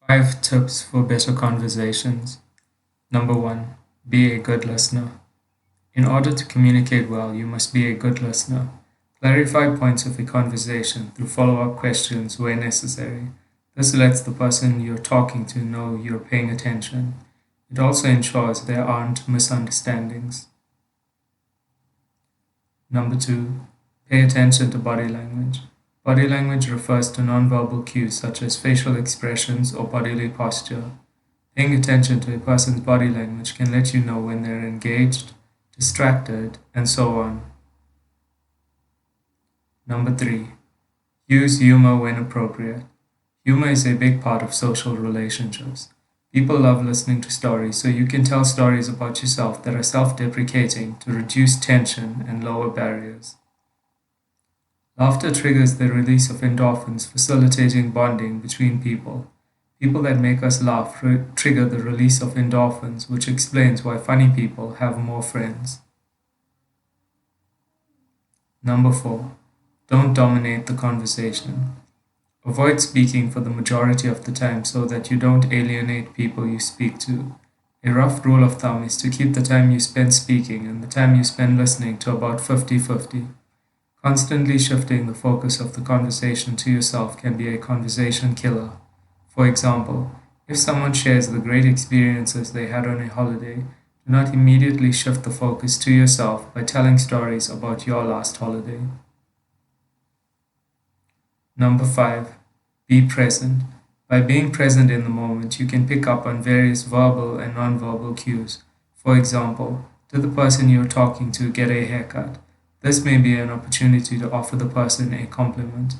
Five tips for better conversations. Number one, be a good listener. In order to communicate well, you must be a good listener. Clarify points of a conversation through follow up questions where necessary. This lets the person you're talking to know you're paying attention. It also ensures there aren't misunderstandings. Number two, pay attention to body language. Body language refers to nonverbal cues such as facial expressions or bodily posture. Paying attention to a person's body language can let you know when they're engaged, distracted, and so on. Number three, use humor when appropriate. Humor is a big part of social relationships. People love listening to stories, so you can tell stories about yourself that are self deprecating to reduce tension and lower barriers. Laughter triggers the release of endorphins, facilitating bonding between people. People that make us laugh trigger the release of endorphins, which explains why funny people have more friends. Number four, don't dominate the conversation. Avoid speaking for the majority of the time so that you don't alienate people you speak to. A rough rule of thumb is to keep the time you spend speaking and the time you spend listening to about 50-50. Constantly shifting the focus of the conversation to yourself can be a conversation killer. For example, if someone shares the great experiences they had on a holiday, do not immediately shift the focus to yourself by telling stories about your last holiday. Number five, be present. By being present in the moment, you can pick up on various verbal and nonverbal cues. For example, did the person you're talking to get a haircut? This may be an opportunity to offer the person a compliment.